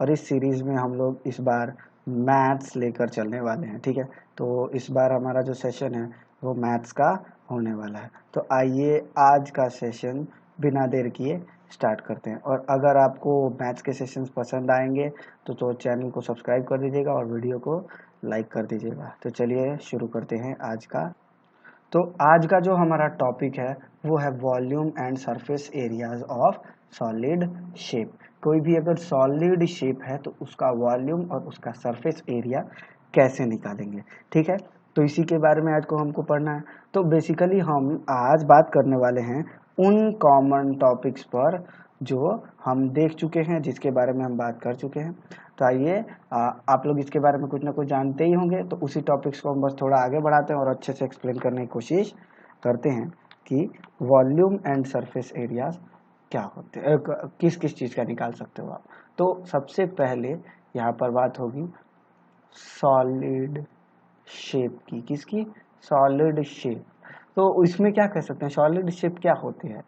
और इस सीरीज में हम लोग इस बार मैथ्स लेकर चलने वाले हैं। ठीक है, तो इस बार हमारा जो सेशन है वो मैथ्स का होने वाला है। तो आइए आज का सेशन बिना देर किए स्टार्ट करते हैं। और अगर आपको मैथ्स के सेशंस पसंद आएंगे तो चैनल को सब्सक्राइब कर दीजिएगा और वीडियो को लाइक कर दीजिएगा। तो चलिए शुरू करते हैं आज का। तो आज का जो हमारा टॉपिक है वो है volume and surface areas of solid shape. कोई भी अगर सॉलिड शेप है तो उसका वॉल्यूम और उसका सरफेस एरिया कैसे निकालेंगे। ठीक है, तो इसी के बारे में आज को हमको पढ़ना है। तो बेसिकली हम आज बात करने वाले हैं उन कॉमन टॉपिक्स पर जो हम देख चुके हैं, जिसके बारे में हम बात कर चुके हैं। तो आइए आप लोग इसके बारे में कुछ ना कुछ जानते ही होंगे, तो उसी टॉपिक्स को हम बस थोड़ा आगे बढ़ाते हैं और अच्छे से एक्सप्लेन करने की कोशिश करते हैं कि वॉल्यूम एंड सरफेस एरियाज क्या होते हैं, किस किस चीज़ का निकाल सकते हो आप। तो सबसे पहले यहाँ पर बात होगी सॉलिड शेप की। किसकी? Solid shape. तो इसमें क्या कह सकते हैं, सॉलिड शेप क्या होती है।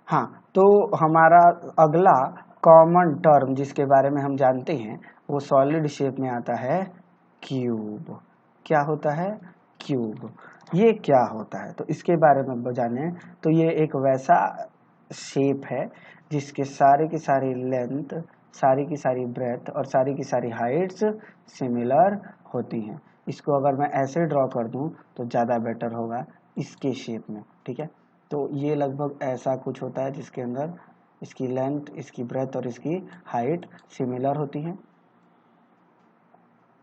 हाँ, तो हमारा अगला कॉमन टर्म जिसके बारे में हम जानते हैं वो सॉलिड शेप में आता है क्यूब। क्या होता है? क्यूब। ये क्या होता है तो इसके बारे में जाने। तो ये एक वैसा शेप है जिसके सारे की सारी लेंथ, सारी की सारी ब्रेथ और सारी की सारी हाइट्स सिमिलर होती हैं। इसको अगर मैं ऐसे ड्रॉ कर दूं तो ज़्यादा बेटर होगा इसके शेप में। ठीक है, तो ये लगभग ऐसा कुछ होता है जिसके अंदर इसकी लेंथ, इसकी ब्रेथ और इसकी हाइट सिमिलर होती है।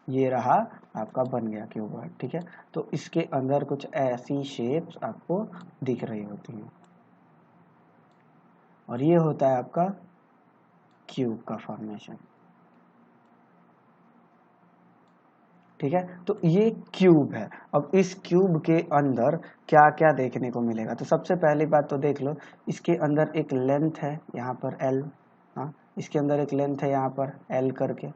ये रहा आपका बन गया क्यूबॉइड। ठीक है, तो इसके अंदर कुछ ऐसी शेप्स आपको दिख रही होती हैं और ये होता है आपका क्यूब का फॉर्मेशन। ठीक है, तो ये क्यूब है। अब इस क्यूब के अंदर क्या क्या देखने को मिलेगा। तो सबसे पहली बात तो देख लो, इसके अंदर एक लेंथ है यहाँ पर L। हाँ, इसके अंदर एक लेंथ है यहाँ पर L करके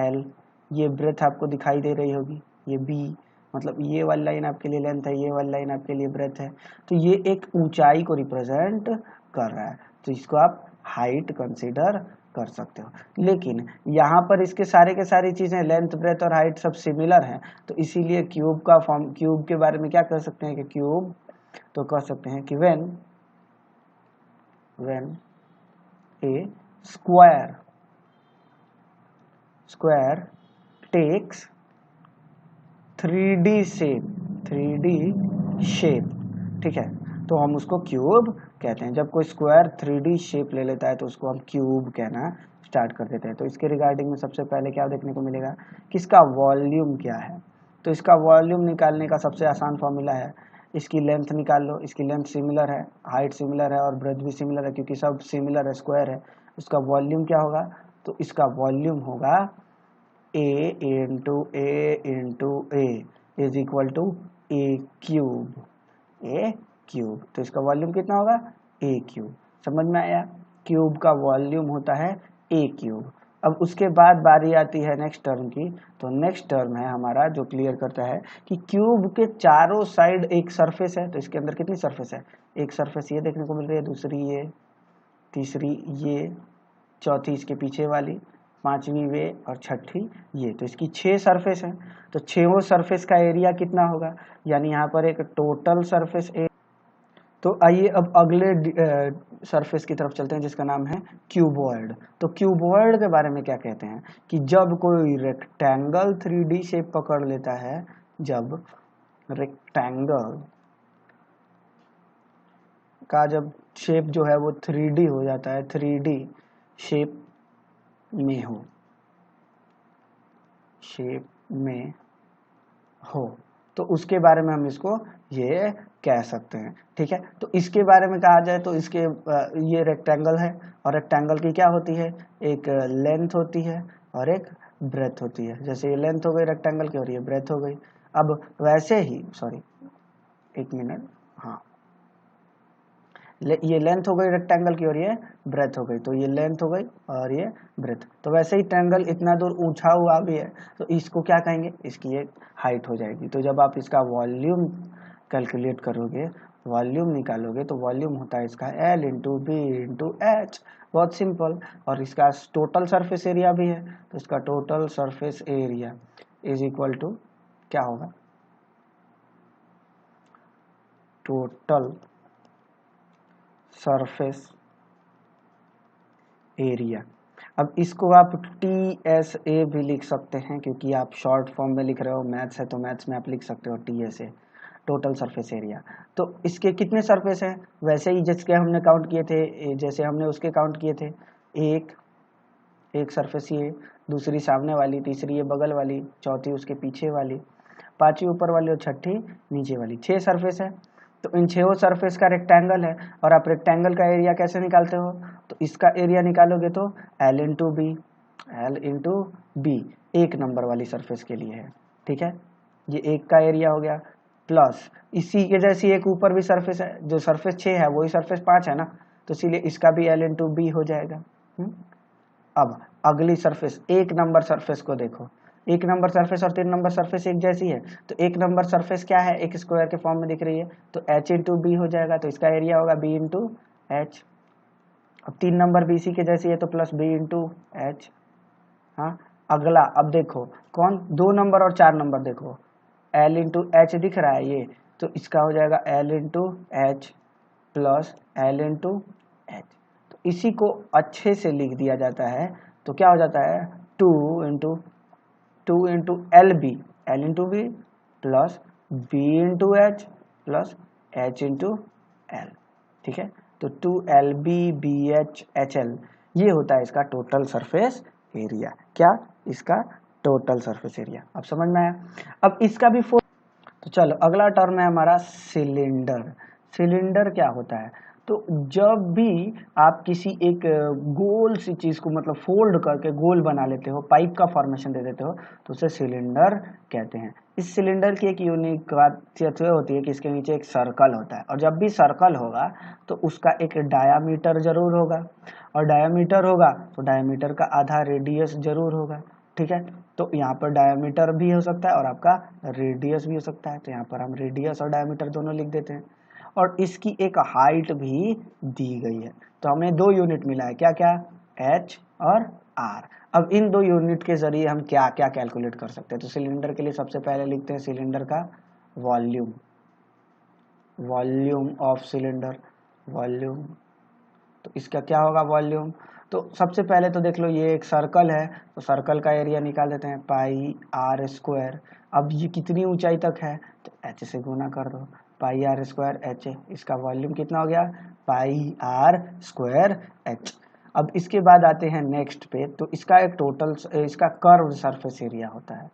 L। ये ब्रेथ आपको दिखाई दे रही होगी, ये B, मतलब ये वाली लाइन आपके लिए लेंथ है, ये वाली लाइन आपके लिए ब्रेथ है। तो ये एक ऊंचाई को रिप्रेजेंट कर रहा है, तो इसको आप हाइट कंसीडर कर सकते हो। लेकिन यहाँ पर इसके सारे के सारी चीजें लेंथ, ब्रेथ और हाइट सब सिमिलर हैं, तो इसीलिए क्यूब का फॉर्म, क्यूब के बारे में क्या कह सकते हैं कि क्यूब, तो कह सकते हैं कि when a square takes 3D शेप। ठीक है, तो हम उसको क्यूब कहते हैं। जब कोई स्क्वायर 3D शेप ले लेता है तो उसको हम क्यूब कहना स्टार्ट कर देते हैं। तो इसके रिगार्डिंग में सबसे पहले क्या देखने को मिलेगा कि इसका वॉल्यूम क्या है। तो इसका वॉल्यूम निकालने का सबसे आसान फॉर्मूला है, इसकी लेंथ निकाल लो। इसकी लेंथ सिमिलर है, हाइट सिमिलर है और ब्रेथ भी सिमिलर है, क्योंकि सब सिमिलर है, स्क्वायर है। उसका वॉल्यूम क्या होगा, तो इसका वॉल्यूम होगा A into a is equal to a cube. तो इसका वॉल्यूम कितना होगा, ए क्यूब। समझ में आया, क्यूब का वॉल्यूम होता है ए क्यूब। अब उसके बाद बारी आती है नेक्स्ट टर्म की। तो नेक्स्ट टर्म है हमारा जो क्लियर करता है कि क्यूब के चारों साइड एक सरफेस है। तो इसके अंदर कितनी सरफेस है, एक सरफेस ये देखने को मिल रही है, दूसरी ये, तीसरी ये, चौथी इसके पीछे वाली, पांचवी वे और छठी ये। तो इसकी 6 सरफेस है। तो 6 सरफेस का एरिया कितना होगा, यानी यहाँ पर एक टोटल सरफेस एरिया। तो आइए अब अगले सरफेस की तरफ चलते हैं जिसका नाम है क्यूबॉइड। तो क्यूबॉइड के बारे में क्या कहते हैं कि जब कोई रेक्टेंगल 3D शेप पकड़ लेता है, जब रेक्टेंगल का जब शेप जो है वो 3D हो जाता है, 3D शेप में हो, तो उसके बारे में हम इसको ये कह सकते हैं। ठीक है, तो इसके बारे में कहा जाए तो इसके ये रेक्टेंगल है और रेक्टेंगल की क्या होती है, एक लेंथ होती है और एक ब्रेथ होती है। जैसे ये लेंथ हो गई रेक्टेंगल की और ये ब्रेथ हो गई। अब वैसे ही, सॉरी एक मिनट, हाँ, ये लेंथ हो गई रेक्टेंगल की और ये ब्रेथ हो गई। तो ये लेंथ हो गई और ये ब्रेथ। तो वैसे ही ट्रायंगल इतना दूर ऊंचा हुआ भी है, तो इसको क्या कहेंगे, इसकी एक हाइट हो जाएगी। तो जब आप इसका वॉल्यूम कैलकुलेट करोगे वॉल्यूम निकालोगे तो वॉल्यूम होता है इसका L into b into h, बहुत सिंपल। और इसका टोटल सरफेस एरिया भी है, तो इसका total surface area is equal to क्या होगा, टोटल सरफेस एरिया। अब इसको आप TSA भी लिख सकते हैं, क्योंकि आप शॉर्ट फॉर्म में लिख रहे हो, मैथ्स है तो मैथ्स में आप लिख सकते हो TSA, टोटल सरफेस एरिया। तो इसके कितने सरफेस हैं, वैसे ही जिसके हमने काउंट किए थे, जैसे हमने उसके काउंट किए थे, एक सरफेस ये, दूसरी सामने वाली, तीसरी ये बगल वाली, चौथी उसके पीछे वाली, पांचवी ऊपर वाली और छठी नीचे वाली, 6 सरफेस है। तो इन 6 सरफेस का रेक्टेंगल है, और आप रेक्टेंगल का एरिया कैसे निकालते हो, तो इसका एरिया निकालोगे तो L इंटू बी, एक नंबर वाली सरफेस के लिए है, ठीक है, ये एक का एरिया हो गया, प्लस इसी के जैसी एक ऊपर भी सरफेस है, जो सरफेस 6 है वही सरफेस 5 है ना, तो इसीलिए इसका भी L इंटू बी हो जाएगा। अब अगली सरफेस, एक नंबर सरफेस को देखो, एक नंबर सरफेस और 3 नंबर सरफेस एक जैसी है, तो एक नंबर सरफेस क्या है, एक स्क्वायर के फॉर्म में दिख रही है, तो H इंटू बी हो जाएगा, तो इसका एरिया होगा B इंटू एच। अब 3 नंबर BC के जैसी है तो प्लस B इंटू एच। हाँ, अगला अब देखो कौन, 2 नंबर और 4 नंबर देखो, L इंटू एच दिख रहा है ये, तो इसका हो जाएगा L into h plus L into H. तो इसी को अच्छे से लिख दिया जाता है, तो क्या हो जाता है, 2 into L into b plus B into h plus H into l, ठीक है। तो 2LB BH HL, ये होता है इसका टोटल सरफेस एरिया। क्या, इसका टोटल सरफेस एरिया। अब समझ में आया। अब इसका भी तो चलो अगला टर्म है हमारा सिलेंडर। सिलेंडर क्या होता है, तो जब भी आप किसी एक गोल सी चीज को मतलब फोल्ड करके गोल बना लेते हो, पाइप का फॉर्मेशन दे देते हो, तो उसे सिलेंडर कहते हैं। इस सिलेंडर की एक यूनिक बात होती है कि इसके नीचे एक सर्कल होता है, और जब भी सर्कल होगा तो उसका एक डायामीटर जरूर होगा, और डायामीटर होगा तो डायामीटर का आधा रेडियस जरूर होगा, ठीक है। तो यहाँ पर डायामीटर भी हो सकता है और आपका रेडियस भी हो सकता है, तो यहाँ पर हम रेडियस और डायामीटर दोनों लिख देते हैं। और इसकी एक हाइट भी दी गई है, तो हमें 2 यूनिट मिला है, क्या क्या, H और R। अब इन 2 यूनिट के जरिए हम क्या क्या कैलकुलेट कर सकते हैं, तो सिलेंडर के लिए सबसे पहले लिखते हैं सिलेंडर का volume, volume of cylinder, volume, तो इसका क्या होगा वॉल्यूम। तो सबसे पहले तो देख लो ये एक सर्कल है, तो सर्कल का एरिया निकाल देते हैं, पाई आर स्क्वायर। अब ये कितनी ऊंचाई तक है, तो H से गुना कर दो, पाई आर स्क्वायर H, इसका वॉल्यूम कितना हो गया, पाई आर स्क्वायर H। अब इसके बाद आते हैं नेक्स्ट पे, तो इसका एक टोटल, इसका कर्व सरफेस एरिया होता है,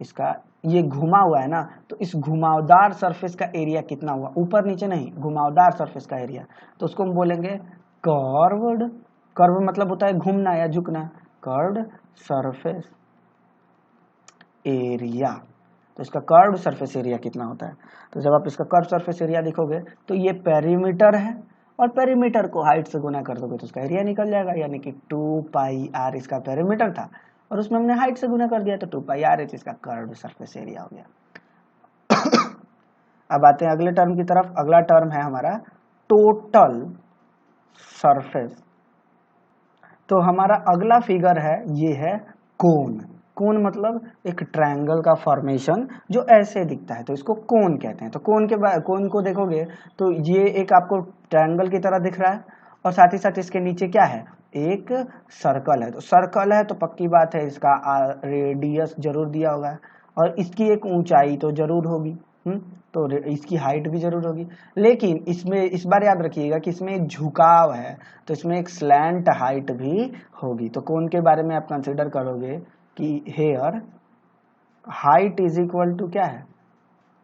इसका ये घुमा हुआ है ना, तो इस घुमावदार सरफेस का एरिया कितना हुआ, ऊपर नीचे नहीं, घुमावदार सरफेस का एरिया, तो उसको हम बोलेंगे कर्व्ड, कर्व मतलब होता है घूमना या झुकना, कर्व्ड सरफेस एरिया। तो इसका कर्व्ड सरफेस एरिया कितना होता है, तो जब आप इसका कर्व सरफेस एरिया देखोगे तो ये पेरीमीटर है, और पेरीमीटर को हाइट से गुना कर दोगे तो उसका एरिया निकल जाएगा, यानी कि 2 पाई आर इसका पेरीमीटर था, और उसमें हमने हाइट से गुना कर दिया, तो 2 पाई आर एच इसका कर्व्ड सरफेस एरिया हो गया। अब आते हैं अगले टर्म की तरफ। अगला टर्म है हमारा टोटल सरफेस। तो हमारा अगला फिगर है, ये है कोन। कोन मतलब एक ट्रायंगल का फॉर्मेशन जो ऐसे दिखता है, तो इसको कोन कहते हैं। तो कोन को देखोगे तो ये एक आपको ट्रायंगल की तरह दिख रहा है, और साथ ही साथ इसके नीचे क्या है, एक सर्कल है। तो सर्कल है तो पक्की बात है इसका रेडियस जरूर दिया होगा, और इसकी एक ऊंचाई तो जरूर होगी, तो इसकी हाइट भी जरूर होगी। लेकिन इसमें इस बार याद रखिएगा कि इसमें झुकाव है, तो इसमें एक स्लैंट हाइट भी होगी। तो कोन के बारे में आप कंसिडर करोगे कि here height is equal to क्या है,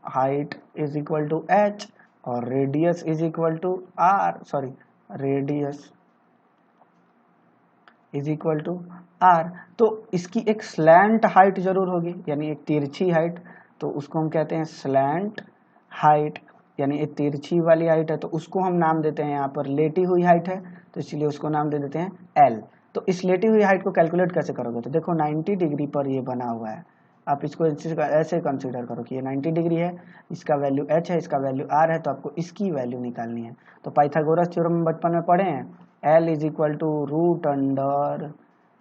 height is equal to h, और radius is equal to r, sorry radius is equal to r। तो इसकी एक स्लैंट हाइट जरूर होगी, यानी एक तिरछी हाइट, तो उसको हम कहते हैं स्लैंट हाइट, यानी एक तिरछी वाली हाइट है, तो उसको हम नाम देते हैं, यहाँ पर लेटी हुई हाइट है तो इसलिए उसको नाम दे देते हैं L। तो इस लेटी हुई हाइट को कैलकुलेट कैसे करोगे, तो देखो 90 डिग्री पर ये बना हुआ है, आप इसको ऐसे कंसीडर करो कि ये 90 डिग्री है, इसका वैल्यू h है, इसका वैल्यू r है, तो आपको इसकी वैल्यू निकालनी है। तो पाइथागोरस थ्योरम बचपन में पढ़े हैं, L is equal to root under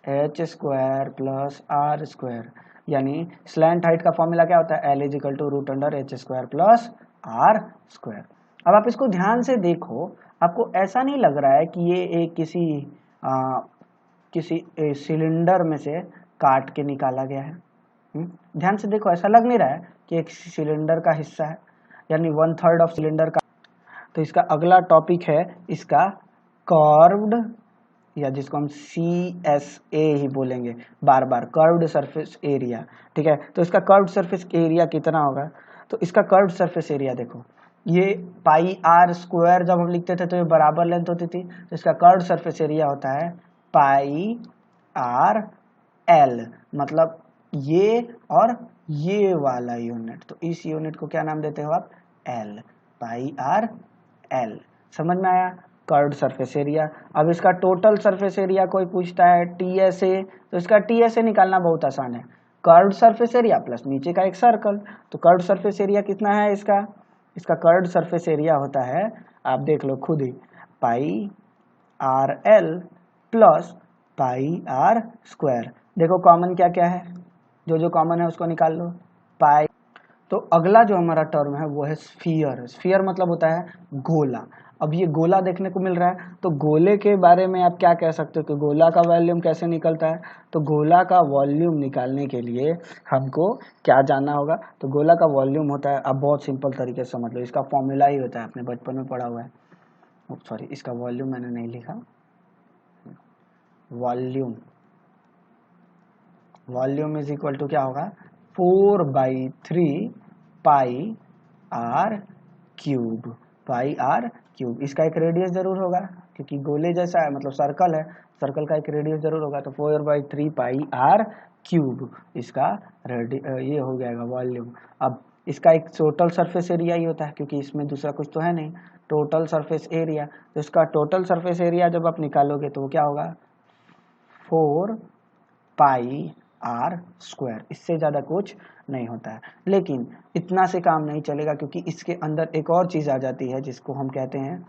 h square plus r square, यानी स्लैंट हाइट का फॉर्मूला क्या होता है, L is equal to root under h square plus r square. अब आप इसको ध्यान से देखो, आपको ऐसा नहीं लग रहा है कि ये एक किसी सिलेंडर में से काट के निकाला गया है। ध्यान से देखो, ऐसा लग नहीं रहा है कि एक सिलेंडर का हिस्सा है, यानी 1/3 ऑफ सिलेंडर का। तो इसका अगला टॉपिक है इसका कर्व्ड, या जिसको हम CSA ही बोलेंगे बार बार, कर्व्ड सरफेस एरिया। ठीक है, तो इसका कर्व्ड सरफेस एरिया कितना होगा, तो इसका कर्व्ड सरफेस एरिया देखो, ये पाई आर स्क्वायर जब हम लिखते थे तो ये बराबर लेंथ होती थी, तो इसका कर्व्ड सरफेस एरिया होता है पाई आर एल, मतलब ये और ये वाला यूनिट, तो इस यूनिट को क्या नाम देते हो आप, एल, पाई आर एल। समझ में आया, कर्व्ड सरफेस एरिया। अब इसका टोटल सरफेस एरिया कोई पूछता है TSA, तो इसका TSA निकालना बहुत आसान है, कर्व्ड सरफेस एरिया प्लस नीचे का एक सर्कल। तो कर्व्ड सरफेस एरिया कितना है इसका कर्व्ड सरफेस एरिया होता है, आप देख लो खुद ही, pi r l plus pi r square. देखो कॉमन क्या क्या है, जो कॉमन है उसको निकाल लो, पाई। तो अगला जो हमारा टर्म है वो है स्फीयर। स्फीयर मतलब होता है गोला। अब ये गोला देखने को मिल रहा है, तो गोले के बारे में आप क्या कह सकते हो कि गोला का वॉल्यूम कैसे निकलता है, तो गोला का वॉल्यूम निकालने के लिए हमको क्या जानना होगा, तो गोला का वॉल्यूम होता है, अब बहुत सिंपल तरीके से समझ लो, इसका फॉर्मूला ही होता है, आपने बचपन में पढ़ा हुआ है, सॉरी इसका वॉल्यूम मैंने नहीं लिखा, वॉल्यूम इज इक्वल टू क्या होगा, 4/3 pi r cube, pi r cube. इसका एक रेडियस जरूर होगा क्योंकि गोले जैसा है, मतलब सर्कल है, सर्कल का एक रेडियस जरूर होगा, तो 4/3 पाई आर क्यूब इसका ये हो जाएगा वॉल्यूम। अब इसका एक टोटल सरफेस एरिया ही होता है क्योंकि इसमें दूसरा कुछ तो है नहीं, टोटल सरफेस एरिया। तो इसका टोटल सरफेस एरिया जब आप निकालोगे तो क्या होगा, 4 पाई आर स्क्वायर, इससे ज़्यादा कुछ नहीं होता है। लेकिन इतना से काम नहीं चलेगा क्योंकि इसके अंदर एक और चीज़ आ जाती है जिसको हम कहते हैं,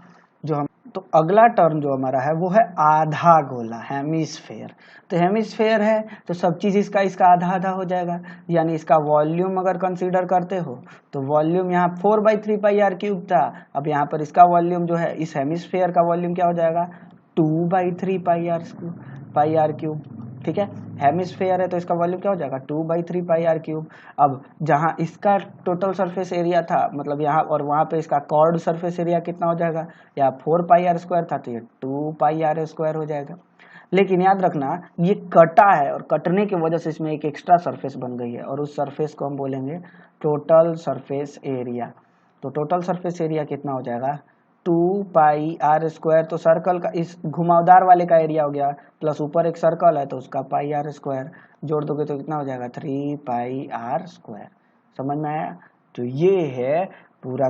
तो अगला टर्म जो हमारा है वो है आधा गोला, हेमिस्फेयर। तो हेमिस्फेयर है तो सब चीज़ इसका आधा आधा हो जाएगा, यानी इसका वॉल्यूम अगर कंसीडर करते हो तो वॉल्यूम यहाँ 4/3 पाई आर क्यूब था, अब यहाँ पर इसका वॉल्यूम जो है, इस हेमिस्फेयर का वॉल्यूम क्या हो जाएगा, 2/3 पाई आर क्यूब। ठीक है, हेमिस्फेयर है तो इसका वॉल्यूम क्या हो जाएगा, 2/3 पाई आर क्यूब। अब जहाँ इसका टोटल सरफेस एरिया था, मतलब यहाँ और वहाँ पे इसका कॉर्ड सरफेस एरिया कितना हो जाएगा, यहाँ 4 पाई आर स्क्वायर था तो ये 2 पाई आर स्क्वायर हो जाएगा। लेकिन याद रखना ये कटा है और कटने की वजह से इसमें एक एक्स्ट्रा सरफेस बन गई है और उस सरफेस को हम बोलेंगे टोटल सरफेस एरिया। तो टोटल सरफेस एरिया कितना हो जाएगा, 2 पाई आर स्क्वायर, तो सर्कल का इस घुमावदार वाले का एरिया हो गया, प्लस ऊपर एक सर्कल है तो उसका पाई आर स्क्वायर, जोड़ दोगे तो कितना हो जाएगा, 3 पाई आर स्क्वायर। समझ में आया, तो ये है पूरा